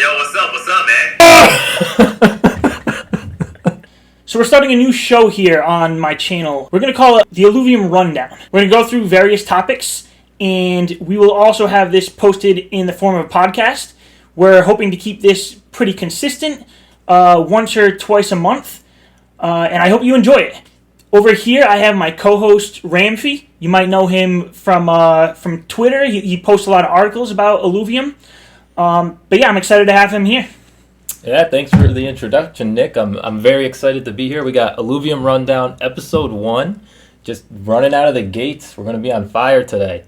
Yo, what's up? What's up, man? So we're starting a new show here on my channel. We're going to call it the Illuvium Rundown. We're going to go through various topics, and we will also have this posted in the form of a podcast. We're hoping to keep this pretty consistent, once or twice a month, and I hope you enjoy it. Over here, I have my co-host, Rhamphy. You might know him from Twitter. He posts a lot of articles about Illuvium. But yeah, I'm excited to have him here. Yeah, thanks for the introduction, Nick. I'm very excited to be here. We got Illuvium Rundown, Episode 1, just running out of the gates. We're going to be on fire today.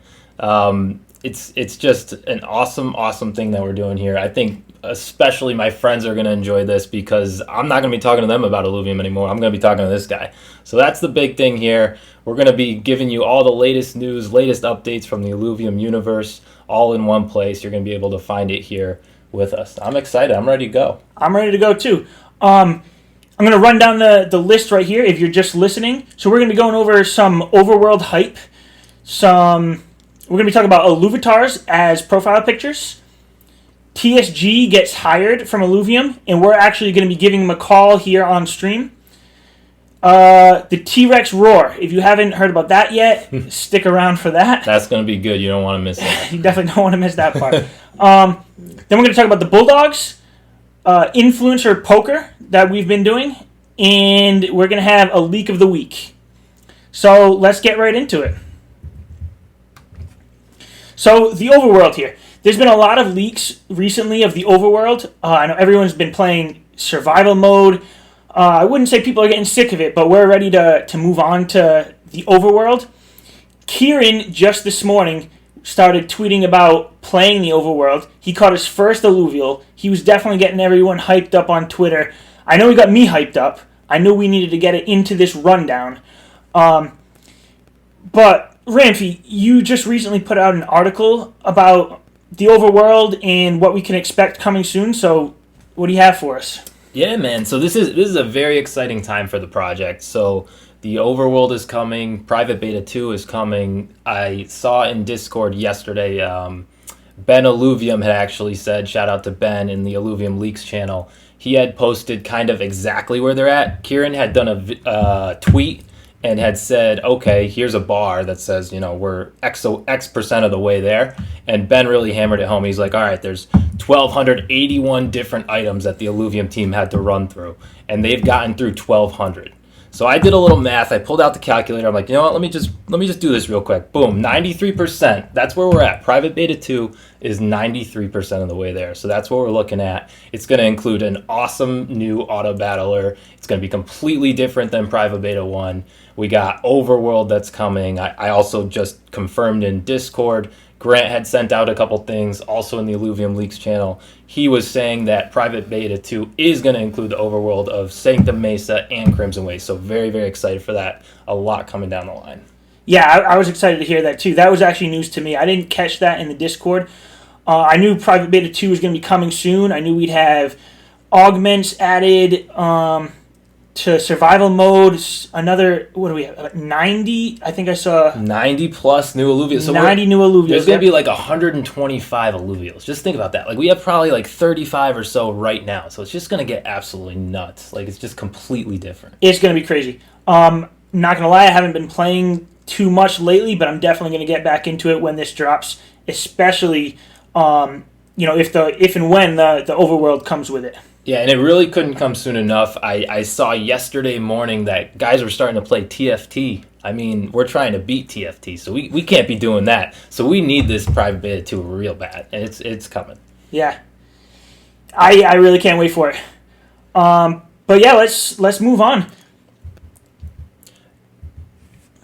It's just an awesome thing that we're doing here. I think especially my friends are going to enjoy this because I'm not going to be talking to them about Illuvium anymore. I'm going to be talking to this guy. So that's the big thing here. We're going to be giving you all the latest news, latest updates from the Illuvium universe, all in one place. You're going to be able to find it here with us. I'm excited. I'm ready to go. I'm ready to go too. I'm going to run down the list right here if you're just listening. So we're going to be going over some overworld hype. We're going to be talking about Illuvatars as profile pictures. TSG gets hired from Illuvium, and we're actually going to be giving him a call here on stream. The T-Rex roar. If you haven't heard about that yet, stick around for that. That's going to be good. You don't want to miss it. You definitely don't want to miss that part. Then we're going to talk about the Bulldogs, influencer poker that we've been doing, and we're going to have a leak of the week. So let's get right into it. So the overworld here. There's been a lot of leaks recently of the overworld. I know everyone's been playing survival mode. I wouldn't say people are getting sick of it, but we're ready to move on to the overworld. Kieran, just this morning, started tweeting about playing the overworld. He caught his first alluvial. He was definitely getting everyone hyped up on Twitter. I know he got me hyped up. I knew we needed to get it into this rundown. But, Rhamphy, you just recently put out an article about the overworld and what we can expect coming soon. So what do you have for us? Yeah, man. So this is a very exciting time for the project. So the overworld is coming. Private Beta 2 is coming. I saw in Discord yesterday, Ben Illuvium had actually said, shout out to Ben in the Illuvium Leaks channel, he had posted kind of exactly where they're at. Kieran had done a tweet and had said, okay, here's a bar that says, we're X percent of the way there. And Ben really hammered it home. He's like, all right, there's 1,281 different items that the Illuvium team had to run through. And they've gotten through 1,200. So I did a little math. I pulled out the calculator. I'm like, you know what? Let me just do this real quick. Boom, 93%. That's where we're at. Private Beta 2 is 93% of the way there. So that's what we're looking at. It's going to include an awesome new auto battler. It's going to be completely different than Private Beta 1. We got Overworld that's coming. I also just confirmed in Discord. Grant had sent out a couple things also in the Illuvium Leaks channel. He was saying that Private Beta 2 is going to include the overworld of Sanctum Mesa and Crimson Way. So very, very excited for that. A lot coming down the line. Yeah, I was excited to hear that too. That was actually news to me. I didn't catch that in the Discord. I knew Private Beta 2 was going to be coming soon. I knew we'd have augments added to survival mode. Another, what do we have? 90? I think I saw 90 plus new alluvials. So 90 new alluvials. There's going to be like 125 alluvials. Just think about that. Like we have probably like 35 or so right now. So it's just going to get absolutely nuts. Like it's just completely different. It's going to be crazy. Not going to lie, I haven't been playing too much lately, but I'm definitely going to get back into it when this drops, especially if and when the overworld comes with it. Yeah, and it really couldn't come soon enough. I saw yesterday morning that guys were starting to play TFT. I mean, we're trying to beat TFT, so we can't be doing that. So we need this Private Beta 2 real bad, and it's coming. Yeah. I really can't wait for it. But yeah, let's move on.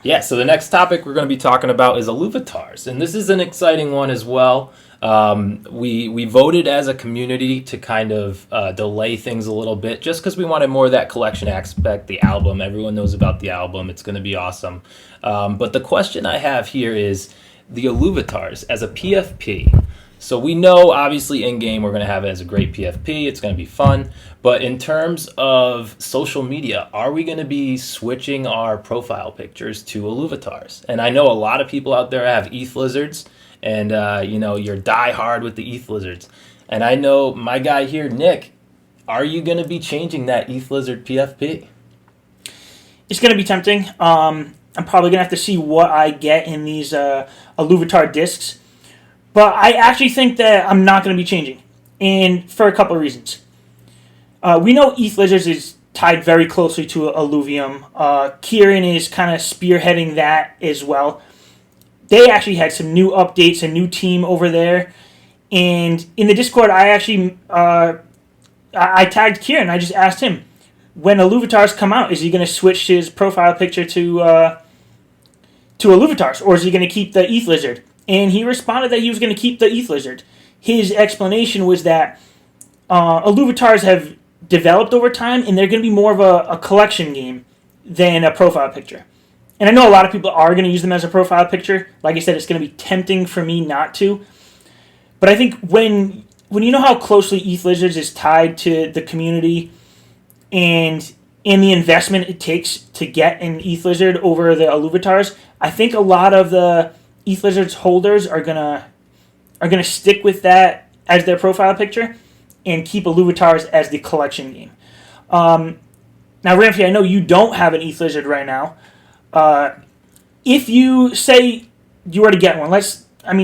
Yeah, so the next topic we're going to be talking about is Illuvatars, and this is an exciting one as well. We voted as a community to kind of delay things a little bit just because we wanted more of that collection aspect, the album. Everyone knows about the album. It's going to be awesome. But the question I have here is the Illuvatars as a PFP. So we know, obviously, in-game, we're going to have it as a great PFP. It's going to be fun. But in terms of social media, are we going to be switching our profile pictures to Illuvatars? And I know a lot of people out there have ETH lizards, and, you're die hard with the ETH lizards. And I know my guy here, Nick, are you going to be changing that ETH Lizard PFP? It's going to be tempting. I'm probably going to have to see what I get in these Illuvitar discs. But I actually think that I'm not going to be changing. And for a couple of reasons. We know ETH Lizards is tied very closely to Illuvium. Kieran is kind of spearheading that as well. They actually had some new updates, a new team over there. And in the Discord, I actually I tagged Kieran. I just asked him, when Illuvitars come out, is he going to switch his profile picture to Illuvitars, or is he going to keep the ETH Lizard? And he responded that he was going to keep the ETH Lizard. His explanation was that Illuvitars have developed over time, and they're going to be more of a collection game than a profile picture. And I know a lot of people are going to use them as a profile picture. Like I said, it's going to be tempting for me not to. But I think when you know how closely ETH Lizards is tied to the community and in the investment it takes to get an ETH Lizard over the Illuvitars, I think a lot of the ETH Lizards holders are gonna stick with that as their profile picture and keep Illuvitars as the collection game. Now, Rhamphy, I know you don't have an ETH Lizard right now. If you say you were to get one,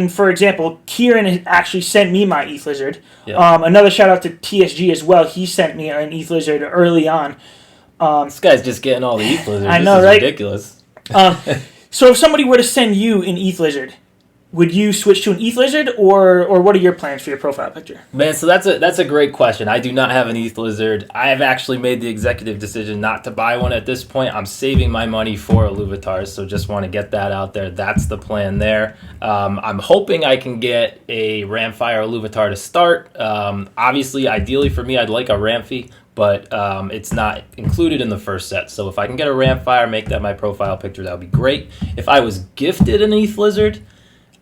for example, Kieran has actually sent me my ETH Lizard. Yep. Another shout out to TSG as well. He sent me an ETH Lizard early on. This guy's just getting all the ETH Lizards. I know, this is right? Ridiculous. So if somebody were to send you an ETH Lizard, would you switch to an ETH Lizard, or what are your plans for your profile picture? Man, so that's a great question. I do not have an ETH Lizard. I have actually made the executive decision not to buy one at this point. I'm saving my money for Illuvitars, so just want to get that out there. That's the plan there. I'm hoping I can get a Rhamphy or Illuvitar to start. Obviously, ideally for me, I'd like a Rhamphy, but it's not included in the first set. So if I can get a Rhamphy or make that my profile picture, that would be great. If I was gifted an ETH Lizard,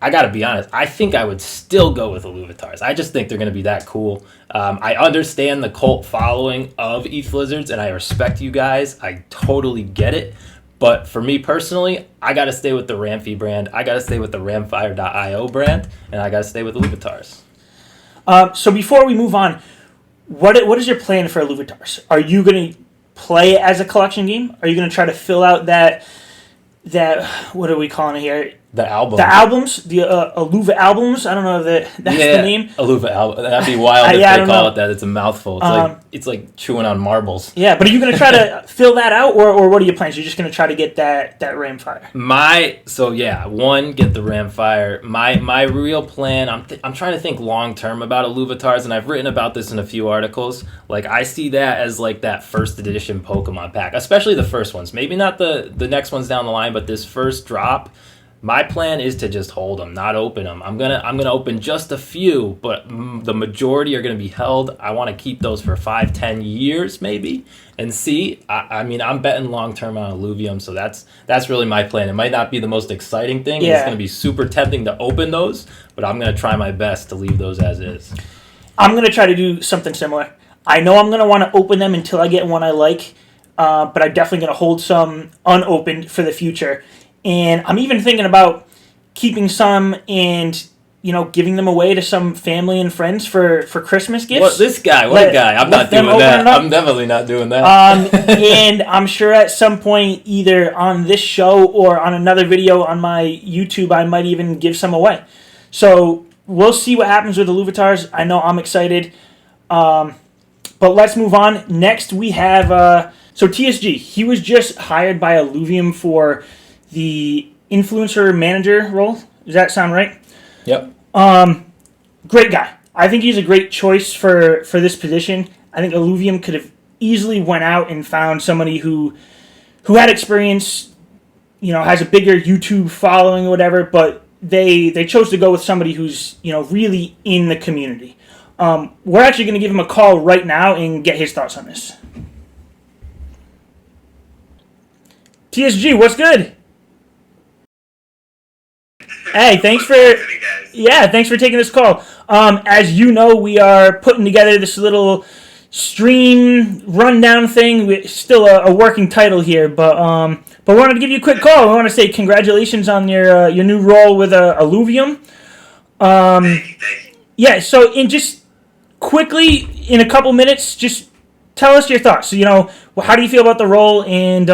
I gotta be honest, I think I would still go with Illuvitars. I just think they're gonna be that cool. I understand the cult following of ETH Lizards, and I respect you guys. I totally get it. But for me personally, I gotta stay with the Rhamphy brand. I gotta stay with the Rhampfire.io brand, and I gotta stay with Illuvitars. So before we move on, what is your plan for Illuvitars? Are you gonna play it as a collection game? Are you gonna try to fill out that what are we calling it here? The album. The albums, the Illuva albums. I don't know if that's the name. Illuva album. That'd be wild if they call it that. It's a mouthful. It's like chewing on marbles. Yeah, but are you going to try to fill that out, or what are your plans? You're just going to try to get that Rhampfire? Get the Rhampfire. My real plan, I'm trying to think long term about Illuvitars, and I've written about this in a few articles. Like, I see that as like that first edition Pokemon pack, especially the first ones. Maybe not the next ones down the line, but this first drop. My plan is to just hold them, not open them. I'm gonna open just a few, but the majority are gonna be held. I want to keep those for 5-10 years maybe, and see. I'm betting long term on Illuvium, so that's really my plan. It might not be the most exciting thing. Yeah. It's gonna be super tempting to open those, but I'm gonna try my best to leave those as is. I'm gonna try to do something similar. I know I'm gonna want to open them until I get one I like, but I'm definitely gonna hold some unopened for the future. And I'm even thinking about keeping some and, giving them away to some family and friends for Christmas gifts. What this guy? What guy? I'm not doing that. I'm definitely not doing that. And I'm sure at some point, either on this show or on another video on my YouTube, I might even give some away. So we'll see what happens with the Illuvitars. I know I'm excited. But let's move on. Next, we have TSG. He was just hired by Illuvium for the influencer manager role. Does that sound right? Yep. Great guy. I think he's a great choice for this position. I think Illuvium could have easily went out and found somebody who had experience, has a bigger YouTube following or whatever, but they chose to go with somebody who's, really in the community. We're actually going to give him a call right now and get his thoughts on this. TSG, what's good? Hey, thanks for taking this call. As you know, we are putting together this little stream rundown thing. It's still a working title here, but we wanted to give you a quick call. We want to say congratulations on your new role with Illuvium. Thank you. Yeah. So quickly, in a couple minutes, just tell us your thoughts. So, how do you feel about the role, and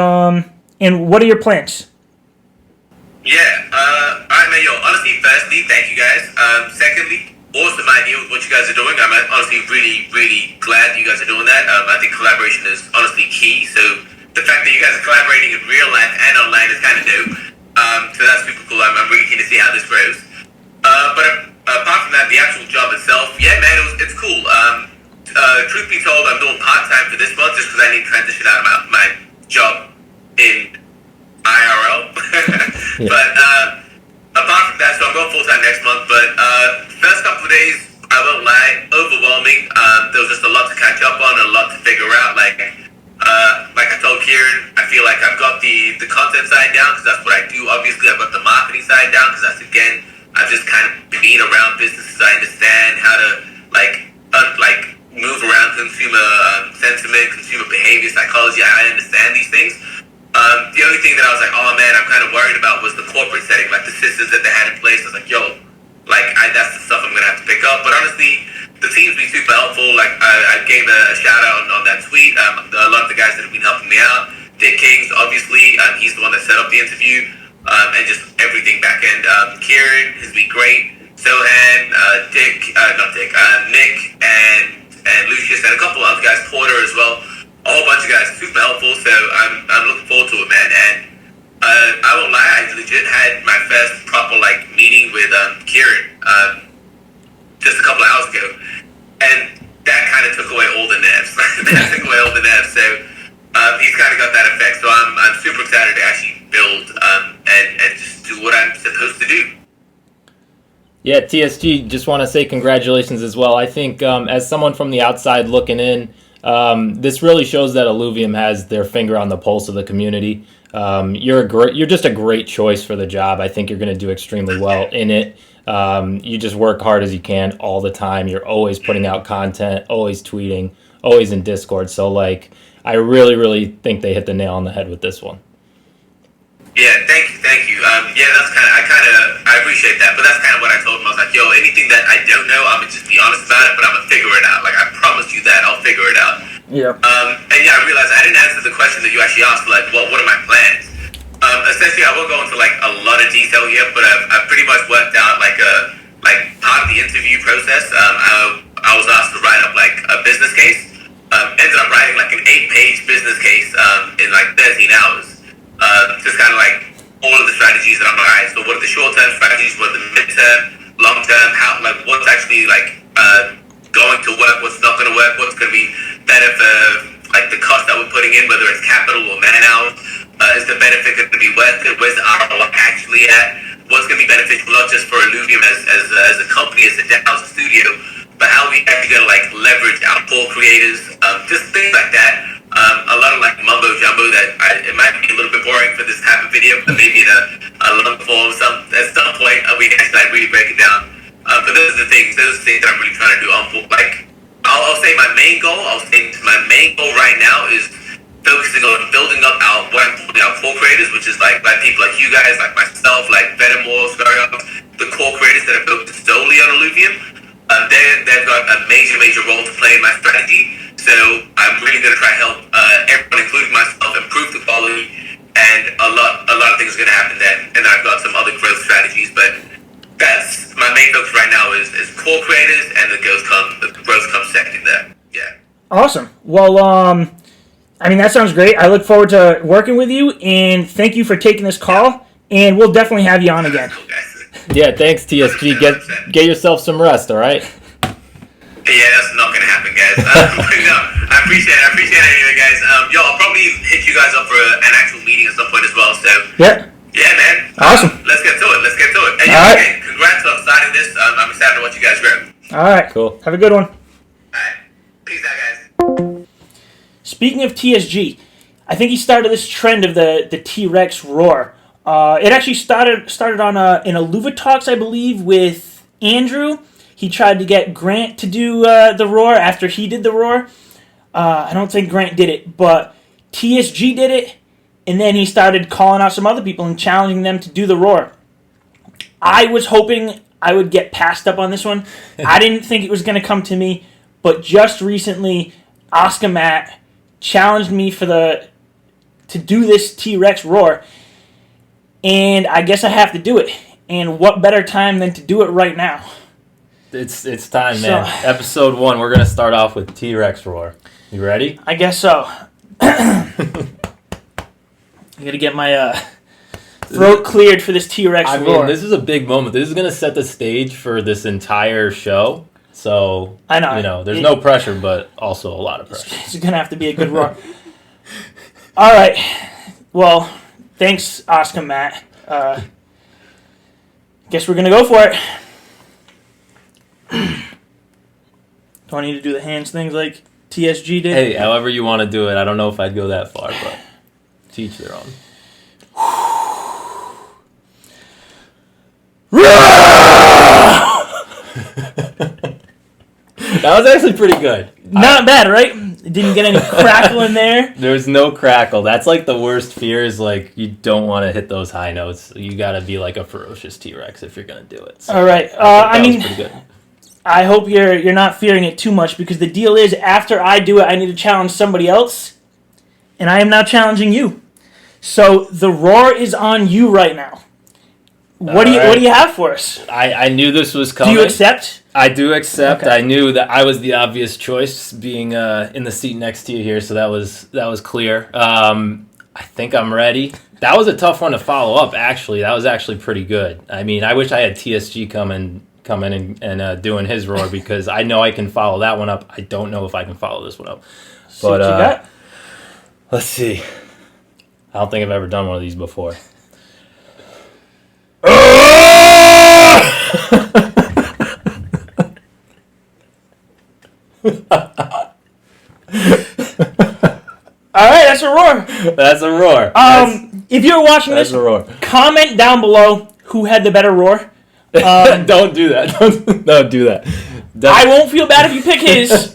what are your plans? Yeah, alright man, honestly, firstly, thank you guys. Secondly, awesome idea with what you guys are doing. I'm honestly really, really glad you guys are doing that. I think collaboration is honestly key, so the fact that you guys are collaborating in real life and online is kind of dope. So that's super cool. I'm really keen to see how this grows. But apart from that, the actual job itself, yeah man, it's cool. Truth be told, I'm doing part-time for this month just because I need to transition out of my job in IRL. But apart from that, so I'm going full-time next month, but first couple of days, I won't lie, overwhelming. There was just a lot to catch up on and a lot to figure out. Like I told Kieran, I feel like I've got the content side down because that's what I do. Obviously, I've got the marketing side down because that's, again, I've just kind of been around businesses. I understand how to move around consumer sentiment, consumer behavior, psychology. I understand these things. The only thing that I was like, oh man, I'm kind of worried about was the corporate setting, like the systems that they had in place. I was like, that's the stuff I'm gonna have to pick up. But honestly, the team's been super helpful. Like I gave a shout out on that tweet. A lot of the guys that have been helping me out. Dick Kings, obviously, he's the one that set up the interview, and just everything back end. Kieran has been great. Sohan, Nick, and Lucius, and a couple of other guys, Porter as well. A whole bunch of guys, super helpful. So I'm looking forward to it, man. And I won't lie, I legit had my first proper meeting with Kieran just a couple of hours ago, and that kind of took away all the nerves. So he's kind of got that effect. So I'm super excited to actually build and just do what I'm supposed to do. Yeah, TSG, just want to say congratulations as well. I think as someone from the outside looking in, this really shows that Illuvium has their finger on the pulse of the community. You're just a great choice for the job. I think you're going to do extremely well in it. You just work hard as you can all the time. You're always putting out content, always tweeting, always in Discord. So I really, really think they hit the nail on the head with this one. Yeah, thank you. Yeah, that's I appreciate that, but that's kind of what I told him. I was like, anything that I don't know, I'm gonna just be honest about it, but I'm gonna figure it out. I promise you that, I'll figure it out. Yeah. And yeah, I realized I didn't answer the question that you actually asked, what are my plans? Essentially, I won't go into a lot of detail here, but I've pretty much worked out part of the interview process. I was asked to write up a business case. Ended up writing an 8-page business case in 13 hours. Just kind of all of the strategies that I'm like, alright, so what are the short-term strategies, what are the mid-term, long-term, how, what's actually going to work, what's not going to work, what's going to be better for the cost that we're putting in, whether it's capital or man-hours. Is the benefit going to be worth it? Where's the ROI actually at? What's going to be beneficial not just for Illuvium as a company, as a DAO, as a studio, but how we actually going to leverage our core creators, just things like that. A lot of mumbo jumbo that it might be a little bit boring for this type of video, but maybe in a long form at some point we can actually really break it down. But those are the things that I'm really trying to do. I'll say my main goal right now is focusing on building up our core creators, which is people like you guys, like myself, Venomore, the core creators that are focused solely on Illuvium. They've got a major role to play in my strategy. So I'm really going to try to help everyone, including myself, improve the quality, and a lot of things are going to happen then. And I've got some other growth strategies, but that's my main focus right now is core creators, and the growth comes second there. Yeah. Awesome. Well, that sounds great. I look forward to working with you, and thank you for taking this call. And we'll definitely have you on again. Yeah, thanks TSG. Get yourself some rest, all right? Yeah, that's not gonna happen, guys. No, I appreciate it, guys. I'll probably hit you guys up for an actual meeting at some point as well. So yeah, man. Awesome. Let's get to it. And again, congrats on starting this. I'm excited to watch you guys grow. All right, cool. Have a good one. All right, peace out, guys. Speaking of TSG, I think he started this trend of the T-Rex roar. It actually started on in Illuva Talks, I believe, with Andrew. He tried to get Grant to do the roar after he did the roar. I don't think Grant did it, but TSG did it, and then he started calling out some other people and challenging them to do the roar. I was hoping I would get passed up on this one. I didn't think it was going to come to me, but just recently, Oscar Matt challenged me to do this T-Rex roar, and I guess I have to do it. And what better time than to do it right now? It's time, man. Episode 1, we're gonna start off with T-Rex roar. You ready? I guess so. I gotta get my throat cleared for this T-Rex roar. I mean, this is a big moment. This is gonna set the stage for this entire show. So I know. There's no pressure, but also a lot of pressure. It's gonna have to be a good roar. All right. Well, thanks, Oscar Matt. Guess we're gonna go for it. Do I need to do the hands things like TSG did? Hey, however you want to do it. I don't know if I'd go that far, but teach their own. That was actually pretty good. Not bad, right? Didn't get any crackle in there. There's no crackle. That's like the worst fear is like you don't want to hit those high notes. You got to be like a ferocious T-Rex if you're going to do it. So all right. I mean, pretty good. I hope you're not fearing it too much because the deal is after I do it, I need to challenge somebody else, and I am now challenging you. So the roar is on you right now. What do you have for us? I knew this was coming. Do you accept? I do accept. Okay. I knew that I was the obvious choice, being in the seat next to you here, so that was clear. I think I'm ready. That was a tough one to follow up. Actually, that was actually pretty good. I mean, I wish I had TSG come in and doing his roar because I know I can follow that one up. I don't know if I can follow this one up. So what you got? Let's see. I don't think I've ever done one of these before. All right, that's a roar. That's a roar. If you're watching this, a roar. Comment down below who had the better roar. Don't do that. Don't do that. I won't feel bad if you pick his.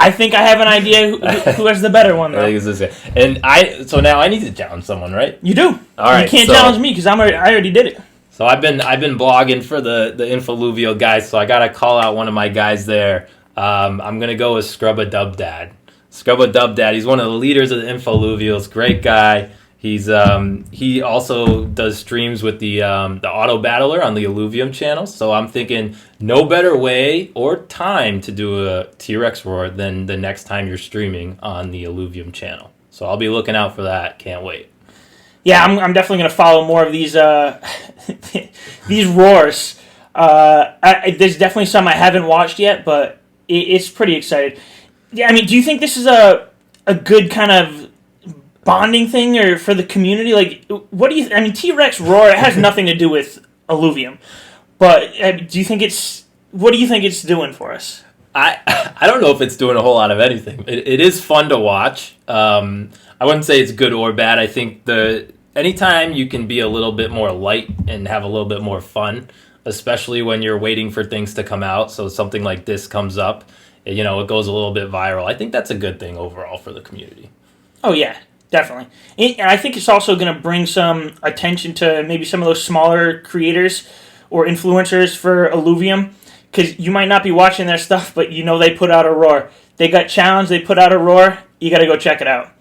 I think I have an idea who has the better one, though. I think it's this guy. And so now I need to challenge someone, right? You do. All right. You can't challenge me because I already did it. So I've been blogging for the Infoluvial guys, so I gotta call out one of my guys there. I'm gonna go with Scrubba Dub Dad. Scrubba Dub Dad. He's one of the leaders of the Infoluvials. Great guy. He's he also does streams with the Auto Battler on the Illuvium channel. So I'm thinking no better way or time to do a T-Rex roar than the next time you're streaming on the Illuvium channel. So I'll be looking out for that. Can't wait. Yeah, I'm definitely gonna follow more of these these roars. There's definitely some I haven't watched yet, but it's pretty exciting. Yeah, I mean, do you think this is a good kind of bonding thing or for the community? Like, what do you? I mean, T-Rex roar, it has nothing to do with Illuvium, but do you think what do you think it's doing for us? I don't know if it's doing a whole lot of anything. It is fun to watch. I wouldn't say it's good or bad. I think anytime you can be a little bit more light and have a little bit more fun, especially when you're waiting for things to come out, so something like this comes up, it goes a little bit viral. I think that's a good thing overall for the community. Oh, yeah, definitely. And I think it's also going to bring some attention to maybe some of those smaller creators or influencers for Illuvium, because you might not be watching their stuff, but they put out a roar. They got challenged, they put out a roar, you got to go check it out.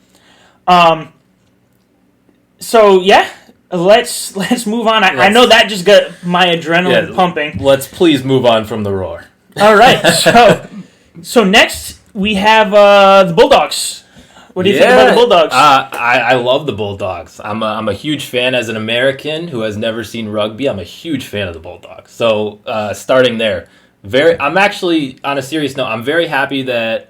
So yeah, let's move on. I know that just got my adrenaline pumping. Let's please move on from the roar. All right. So next we have the Bulldogs. What do you think about the Bulldogs? I love the Bulldogs. I'm a huge fan as an American who has never seen rugby. I'm a huge fan of the Bulldogs. So starting there. I'm actually, on a serious note, I'm very happy that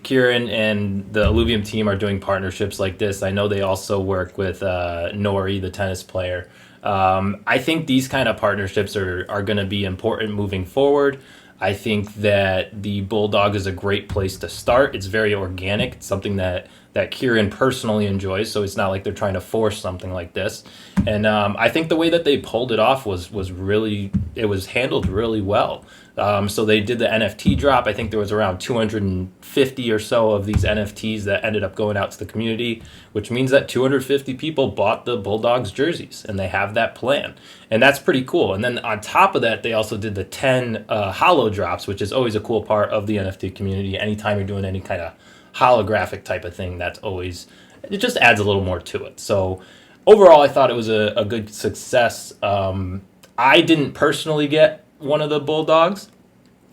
Kieran and the Illuvium team are doing partnerships like this. I know they also work with Nori, the tennis player. I think these kind of partnerships are going to be important moving forward. I think that the Bulldog is a great place to start. It's very organic. It's something that Kieran personally enjoys, so it's not like they're trying to force something like this. And I think the way that they pulled it off was really, it was handled really well. So they did the NFT drop. I think there was around 250 or so of these NFTs that ended up going out to the community, which means that 250 people bought the Bulldogs jerseys, and they have that plan. And that's pretty cool. And then on top of that, they also did the 10 holo drops, which is always a cool part of the NFT community. Anytime you're doing any kind of holographic type of thing, that's always, it just adds a little more to it. So overall, I thought it was a good success. I didn't personally get one of the Bulldogs.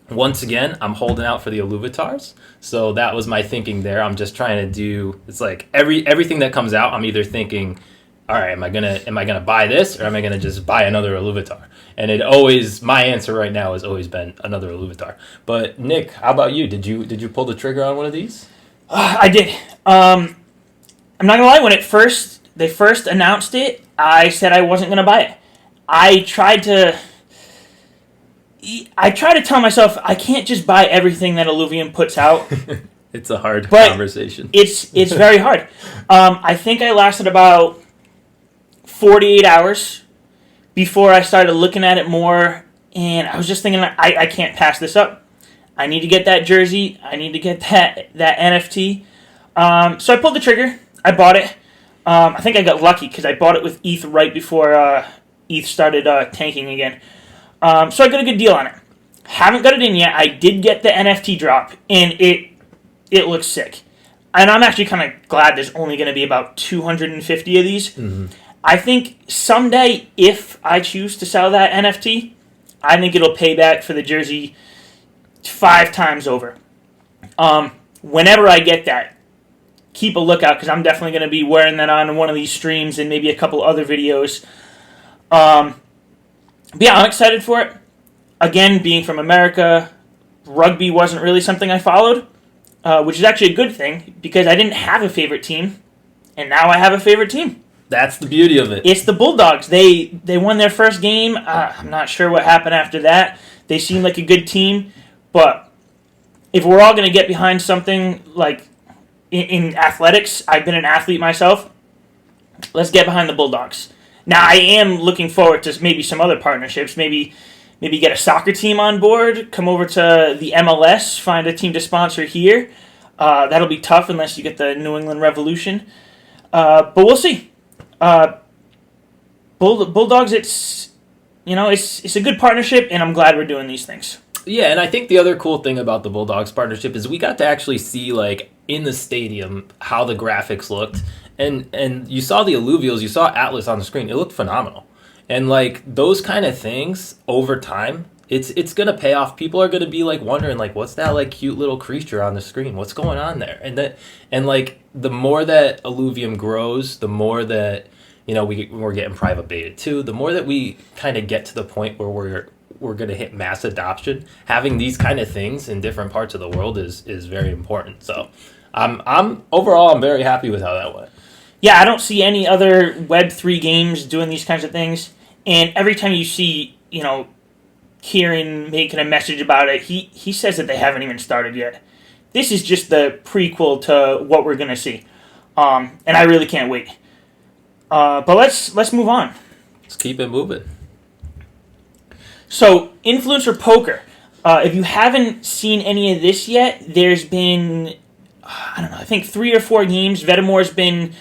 Once again, I'm holding out for the Illuvitars. So that was my thinking there. I'm just trying to do, it's like everything that comes out, I'm either thinking, all right, am I gonna buy this, or am I gonna just buy another Illuvitar? And my answer right now has always been another Illuvitar. But Nick, how about you? Did you pull the trigger on one of these? I did. I'm not gonna lie. When they first announced it, I said I wasn't gonna buy it. I tried to tell myself I can't just buy everything that Illuvium puts out. It's a hard conversation. It's very hard. I think I lasted about 48 hours before I started looking at it more, and I was just thinking, I can't pass this up. I need to get that jersey. I need to get that NFT. So I pulled the trigger. I bought it. I think I got lucky because I bought it with ETH right before ETH started tanking again. So I got a good deal on it. Haven't got it in yet. I did get the NFT drop, and it looks sick. And I'm actually kind of glad there's only going to be about 250 of these. Mm-hmm. I think someday, if I choose to sell that NFT, I think it'll pay back for the jersey 5 times over. Whenever I get that, keep a lookout, because I'm definitely going to be wearing that on one of these streams and maybe a couple other videos. But yeah, I'm excited for it. Again, being from America, rugby wasn't really something I followed, which is actually a good thing, because I didn't have a favorite team, and now I have a favorite team. That's the beauty of it. It's the Bulldogs. They won their first game. I'm not sure what happened after that. They seem like a good team, but if we're all going to get behind something like in athletics, I've been an athlete myself, let's get behind the Bulldogs. Now, I am looking forward to maybe some other partnerships. Maybe get a soccer team on board, come over to the MLS, find a team to sponsor here. That'll be tough unless you get the New England Revolution. But we'll see. Bulldogs, it's a good partnership, and I'm glad we're doing these things. Yeah, and I think the other cool thing about the Bulldogs partnership is we got to actually see, like, in the stadium how the graphics looked. And you saw the Illuvials, you saw Atlas on the screen. It looked phenomenal. And, like, those kind of things over time, it's going to pay off. People are going to be, like, wondering, like, what's that, like, cute little creature on the screen? What's going on there? And like, the more that Illuvium grows, the more that, we're getting private beta too, the more that we kind of get to the point where we're going to hit mass adoption, having these kind of things in different parts of the world is very important. So I'm very happy with how that went. Yeah, I don't see any other Web3 games doing these kinds of things. And every time you see, Kieran making a message about it, he says that they haven't even started yet. This is just the prequel to what we're going to see. And I really can't wait. But let's move on. Let's keep it moving. So, influencer poker. If you haven't seen any of this yet, there's been, I think 3 or 4 games. Vedimore's been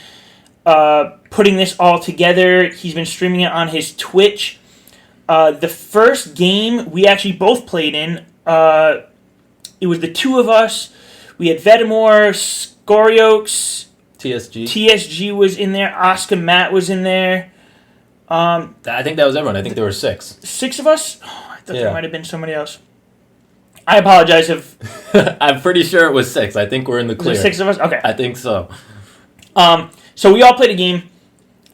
putting this all together. He's been streaming it on his Twitch. The first game we actually both played in, it was the 2 of us. We had Vedimore, Scorioaks, TSG was in there, Oscar Matt was in there. I think that was everyone. I think there were 6. 6 of us? Oh, I thought there might have been somebody else. I apologize if... I'm pretty sure it was 6. I think we're in the clear. 6 of us? Okay. I think so. So we all played a game.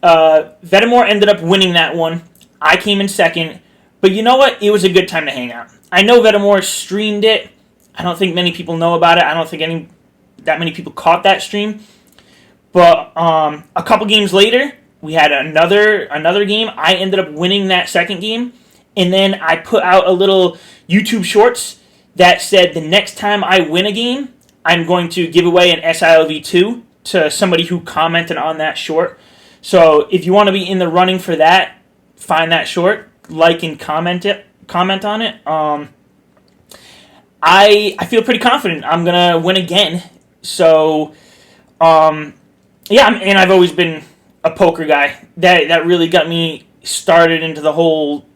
Vedimore ended up winning that one. I came in second. But you know what? It was a good time to hang out. I know Vedimore streamed it. I don't think many people know about it. I don't think that many people caught that stream. But a couple games later, we had another game. I ended up winning that second game. And then I put out a little YouTube Shorts that said the next time I win a game, I'm going to give away an SILV2 to somebody who commented on that short. So if you want to be in the running for that, find that short, like and comment on it. I feel pretty confident I'm gonna win again. So, yeah, and I've always been a poker guy. That really got me started into the whole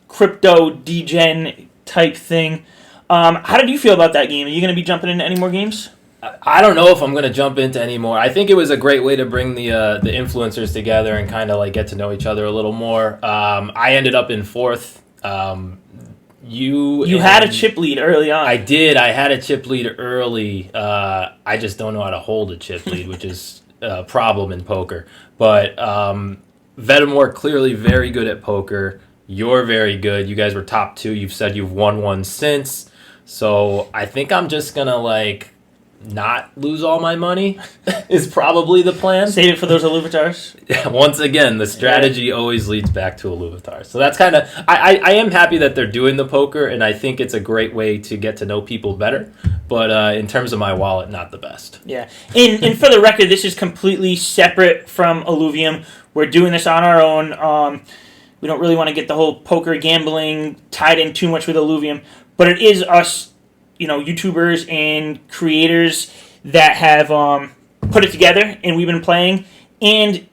crypto degen type thing. How did you feel about that game? Are you going to be jumping into any more games? I don't know if I'm going to jump into any more. I think it was a great way to bring the influencers together and kind of like get to know each other a little more. I ended up in fourth. You had a chip lead early on. I did. I had a chip lead early. I just don't know how to hold a chip lead, which is a problem in poker. But Vedamore, clearly very good at poker. You're very good. You guys were top 2. You've said you've won one since. So I think I'm just going to like not lose all my money is probably the plan. Save it for those Illuvitars. Once again, the strategy always leads back to Illuvitar. So that's kind of... I am happy that they're doing the poker, and I think it's a great way to get to know people better. But in terms of my wallet, not the best. Yeah. And for the record, this is completely separate from Illuvium. We're doing this on our own. We don't really want to get the whole poker gambling tied in too much with Illuvium. But it is us, YouTubers and creators that have put it together, and we've been playing. And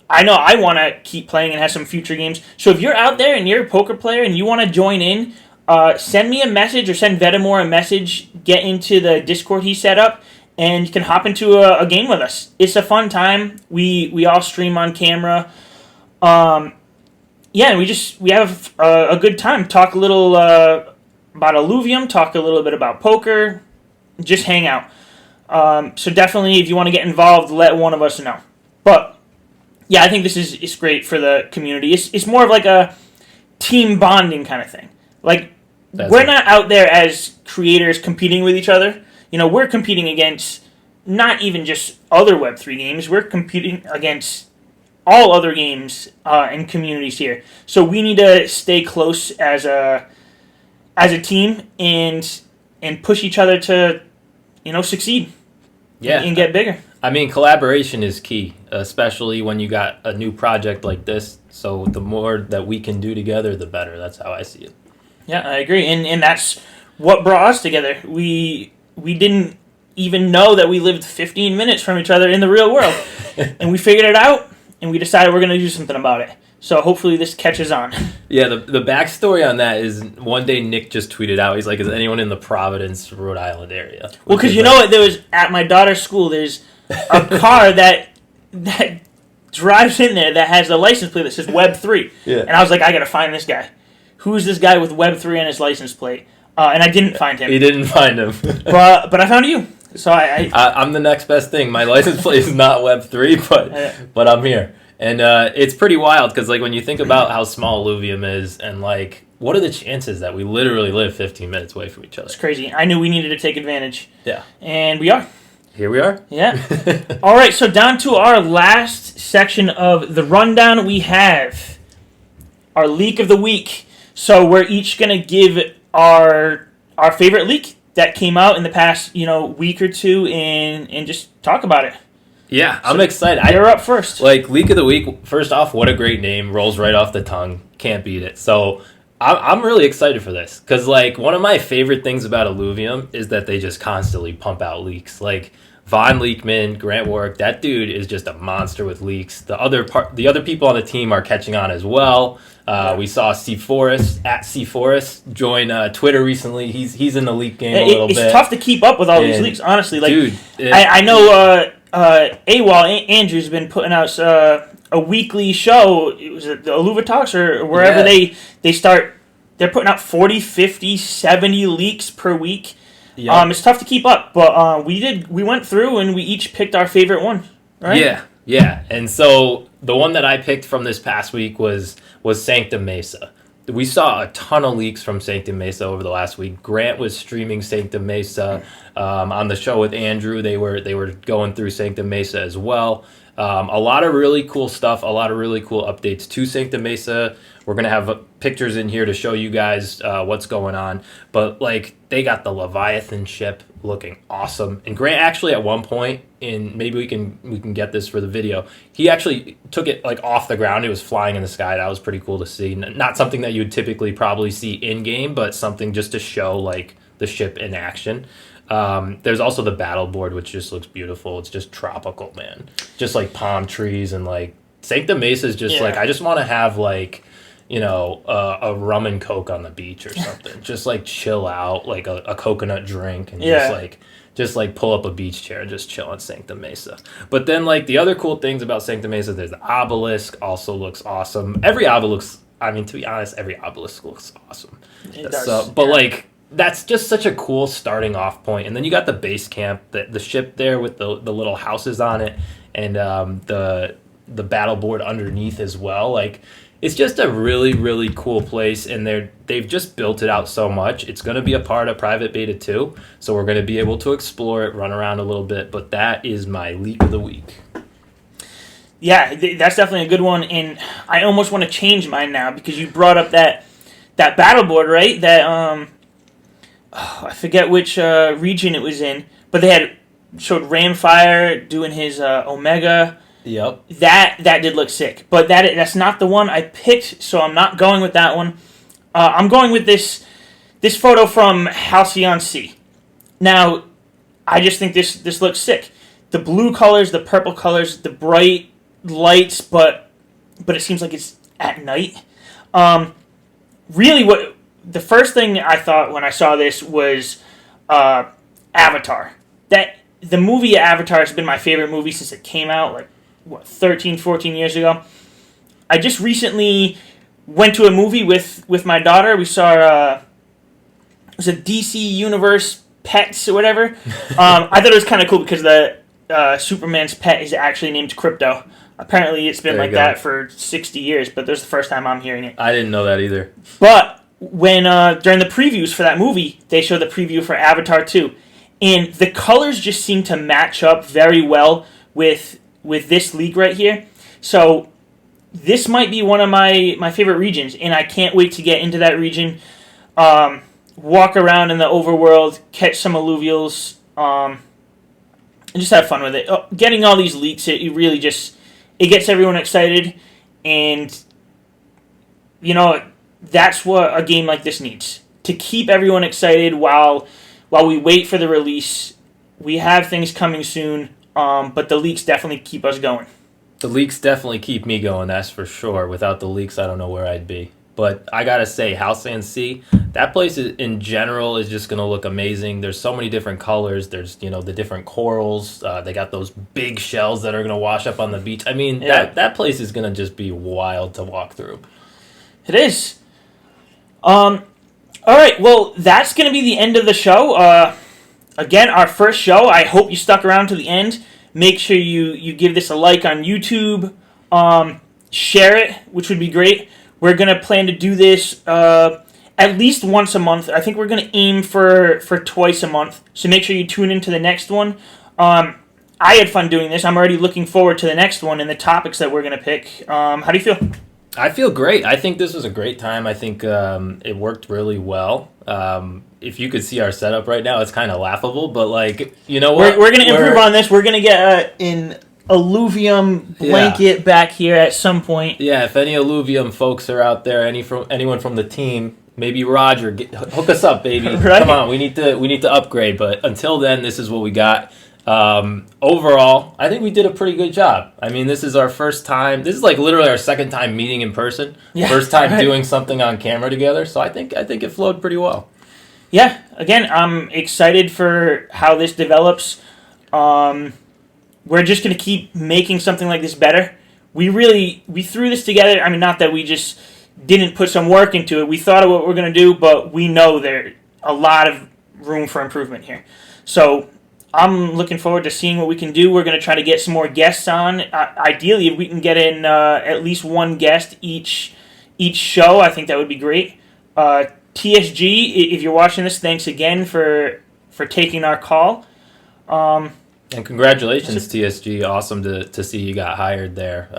I know I want to keep playing and have some future games. So if you're out there and you're a poker player and you want to join in, send me a message or send Vedamore a message. Get into the Discord he set up, and you can hop into a game with us. It's a fun time. We all stream on camera. Yeah, and we have a good time. Talk a little about Illuvium, talk a little bit about poker, just hang out. So definitely, if you want to get involved, let one of us know. But yeah, I think this is great for the community. It's more of like a team bonding kind of thing. Like we're not out there as creators competing with each other. We're competing against not even just other Web3 games. We're competing against all other games and communities here. So we need to stay close as a team and push each other to succeed. Yeah. And get bigger. I mean, collaboration is key, especially when you got a new project like this. So the more that we can do together, the better. That's how I see it. Yeah, I agree. And that's what brought us together. We didn't even know that we lived 15 minutes from each other in the real world. And we figured it out, and we decided we're going to do something about it. So hopefully this catches on. Yeah, the backstory on that is one day Nick just tweeted out, he's like, is anyone in the Providence, Rhode Island area? Well, because know what? There was, at my daughter's school, there's a car that drives in there that has a license plate that says Web3. Yeah. And I was like, I got to find this guy. Who's this guy with Web3 on his license plate? And I didn't find him. He didn't find him. but I found you. So I'm the next best thing. My license plate is not Web3, but I'm here. And it's pretty wild because like when you think about how small Illuvium is and like what are the chances that we literally live 15 minutes away from each other? It's crazy. I knew we needed to take advantage. Yeah. And we are. Here we are. Yeah. All right, so down to our last section of the rundown, we have our leak of the week. So we're each going to give our favorite leak that came out in the past, week or two and just talk about it. Yeah, I'm excited. You're up first. Like, Leak of the Week, first off, what a great name. Rolls right off the tongue. Can't beat it. So, I'm really excited for this. Because, like, one of my favorite things about Illuvium is that they just constantly pump out leaks. Like, Von Leakman, Grant Warwick, that dude is just a monster with leaks. The other people on the team are catching on as well. We saw C. Forrest, join Twitter recently. He's in the leak game a little bit. It's tough to keep up with all these leaks, honestly. Like, dude, I know... AWOL, Andrew's been putting out a weekly show. Was it the Illuva Talks or wherever they start? They're putting out 40, 50, 70 leaks per week. Yep. It's tough to keep up, but we went through and we each picked our favorite one, right? Yeah. And so the one that I picked from this past week was Sanctum Mesa. We saw a ton of leaks from Sanctum Mesa over the last week. Grant was streaming Sanctum Mesa on the show with Andrew. They were going through Sanctum Mesa as well. A lot of really cool stuff, a lot of really cool updates to Sanctum Mesa. We're going to have pictures in here to show you guys what's going on. But, like, they got the Leviathan ship looking awesome. And Grant actually at one point, and maybe we can get this for the video, he actually took it, like, off the ground. It was flying in the sky. That was pretty cool to see. Not something that you would typically probably see in-game, but something just to show, like, the ship in action. There's also the battle board, which just looks beautiful. It's just tropical, man. Just like palm trees and like Sancta Mesa is just like, I just want to have like, you know, a rum and coke on the beach or something. Just like chill out, like a coconut drink, and just like pull up a beach chair and just chill on Sancta Mesa. But then like the other cool things about Sancta Mesa, there's the obelisk, also looks awesome. Every obelisk, I mean, to be honest, every obelisk looks awesome. It does. So, but like, that's just such a cool starting off point. And then you got the base camp, the ship there with the little houses on it, and the battle board underneath as well. Like, it's just a really, really cool place, and they've just built it out so much. It's going to be a part of Private Beta 2, so we're going to be able to explore it, run around a little bit, but that is my leak of the week. Yeah, that's definitely a good one, and I almost want to change mine now, because you brought up that battle board, right? That, I forget which region it was in, but they showed Rhamphy doing his Omega. Yep. That did look sick, but that's not the one I picked, so I'm not going with that one. I'm going with this photo from Halcyon Sea. Now, I just think this looks sick. The blue colors, the purple colors, the bright lights, but it seems like it's at night. Really, what the first thing I thought when I saw this was Avatar. That the movie Avatar has been my favorite movie since it came out, like 13, 14 years ago. I just recently went to a movie with my daughter. We saw it was a DC Universe Pets or whatever. I thought it was kind of cool because the Superman's pet is actually named Crypto. Apparently it's been like that for 60 years, but this is the first time I'm hearing it. I didn't know that either. But when during the previews for that movie, they showed the preview for Avatar 2, and the colors just seem to match up very well with this league right here. So this might be one of my favorite regions, and I can't wait to get into that region, walk around in the overworld, catch some alluvials, and just have fun with it. Getting all these leaks, it really just, it gets everyone excited, and you know, that's what a game like this needs. To keep everyone excited while we wait for the release. We have things coming soon. But the leaks definitely keep us going. The leaks definitely keep me going, that's for sure. Without the leaks, I don't know where I'd be. But I gotta say, Halcyon Sea, that place in general is just gonna look amazing. There's so many different colors. There's, you know, the different corals. They got those big shells that are gonna wash up on the beach. I mean, that place is gonna just be wild to walk through. It is. All right, well, that's gonna be the end of the show. Again, our first show. I hope you stuck around to the end. Make sure you give this a like on YouTube. Share it, which would be great. We're going to plan to do this at least once a month. I think we're going to aim for twice a month. So make sure you tune into the next one. I had fun doing this. I'm already looking forward to the next one and the topics that we're going to pick. How do you feel? I feel great. I think this was a great time. I think it worked really well. If you could see our setup right now, it's kind of laughable, but like, you know what? We're going to improve on this. We're going to get an Illuvium blanket back here at some point. Yeah, if any Illuvium folks are out there, anyone from the team, maybe Roger, hook us up, baby. Right? Come on, we need to upgrade. But until then, this is what we got. Overall, I think we did a pretty good job. I mean, this is our first time. This is like literally our second time meeting in person. Yeah, first time doing something on camera together. So I think it flowed pretty well. Yeah. Again, I'm excited for how this develops. We're just going to keep making something like this better. We threw this together. I mean, not that we just didn't put some work into it. We thought of what we're going to do, but we know there's a lot of room for improvement here. So I'm looking forward to seeing what we can do. We're going to try to get some more guests on. Ideally, if we can get in at least one guest each show, I think that would be great. TSG, if you're watching this, thanks again for taking our call. And congratulations, TSG. Awesome to see you got hired there.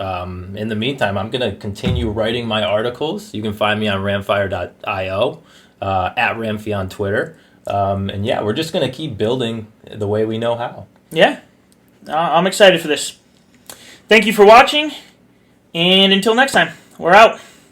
In the meantime, I'm going to continue writing my articles. You can find me on rampfire.io, at Rhamphy on Twitter. And yeah, we're just going to keep building the way we know how. Yeah. I'm excited for this. Thank you for watching. And until next time, we're out.